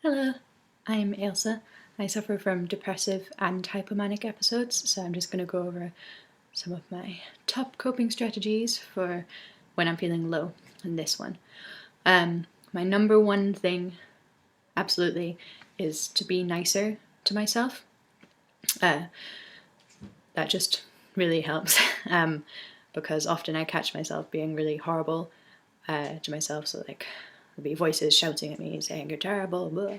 Hello, I'm Ailsa. I suffer from depressive and hypomanic episodes, so I'm just going to go over some of my top coping strategies for when I'm feeling low in this one. My number one thing, absolutely, is to be nicer to myself. That just really helps because often I catch myself being really horrible to myself, so like there'll be voices shouting at me saying you're terrible, blah.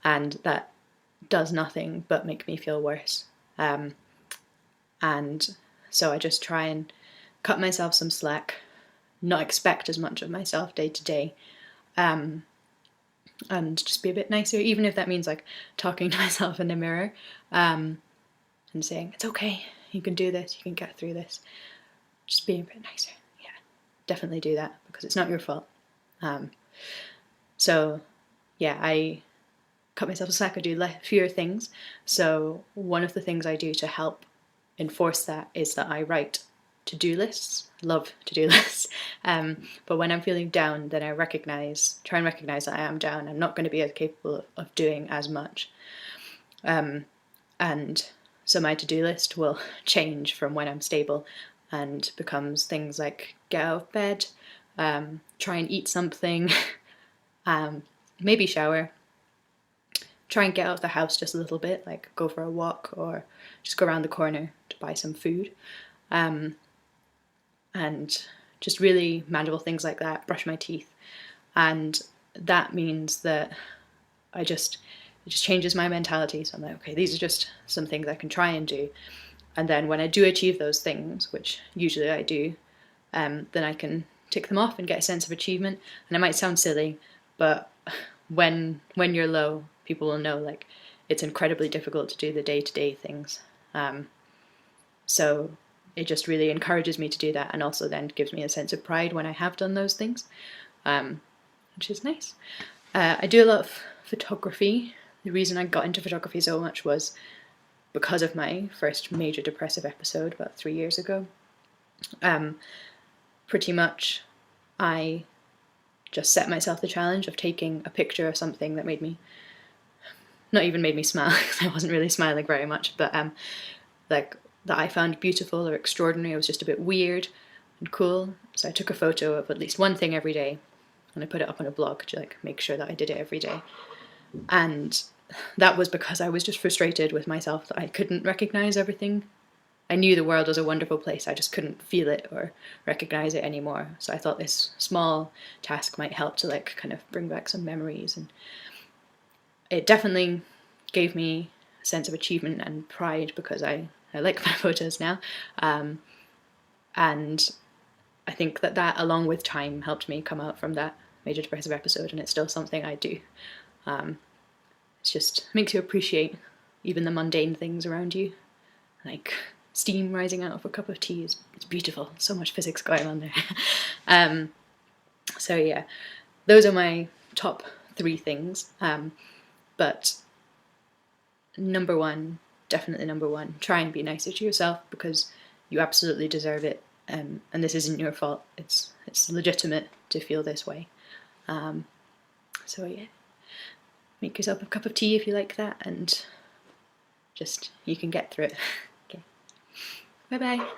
And that does nothing but make me feel worse. And so I just try and cut myself some slack, not expect as much of myself day to day, and just be a bit nicer, even if that means like talking to myself in the mirror and saying, it's okay, you can do this, you can get through this. Just being a bit nicer. Yeah, definitely do that because it's not your fault. So yeah, I cut myself a slack, I do fewer things. So one of the things I do to help enforce that is that I write to-do lists. Love to-do lists. But when I'm feeling down, then I try and recognize that I am down. I'm not going to be as capable of doing as much. And so my to-do list will change from when I'm stable and becomes things like get out of bed, try and eat something, maybe shower, try and get out of the house just a little bit, like go for a walk or just go around the corner to buy some food. And just really manageable things like that, brush my teeth. And that means that it just changes my mentality. So I'm like, okay, these are just some things I can try and do. And then when I do achieve those things, which usually I do, then I can tick them off and get a sense of achievement. And it might sound silly, but when you're low, people will know like it's incredibly difficult to do the day-to-day things. So it just really encourages me to do that, and also then gives me a sense of pride when I have done those things, which is nice. I do a lot of photography. The reason I got into photography so much was because of my first major depressive episode about 3 years ago. Pretty much I just set myself the challenge of taking a picture of something that not even made me smile, because I wasn't really smiling very much, but like that I found beautiful or extraordinary. It was just a bit weird and cool. So I took a photo of at least one thing every day and I put it up on a blog to like make sure that I did it every day. And that was because I was just frustrated with myself that I couldn't recognize everything. I knew the world was a wonderful place, I just couldn't feel it or recognize it anymore. So I thought this small task might help to like kind of bring back some memories, and it definitely gave me a sense of achievement and pride because I like my photos now. And I think that along with time helped me come out from that major depressive episode, and it's still something I do. It just makes you appreciate even the mundane things around you, like steam rising out of a cup of tea is beautiful. So much physics going on there. So yeah, those are my top 3 things. But number one, definitely number one, try and be nicer to yourself because you absolutely deserve it. And this isn't your fault. It's legitimate to feel this way. So yeah, make yourself a cup of tea if you like that, and just you can get through it. Okay, bye bye.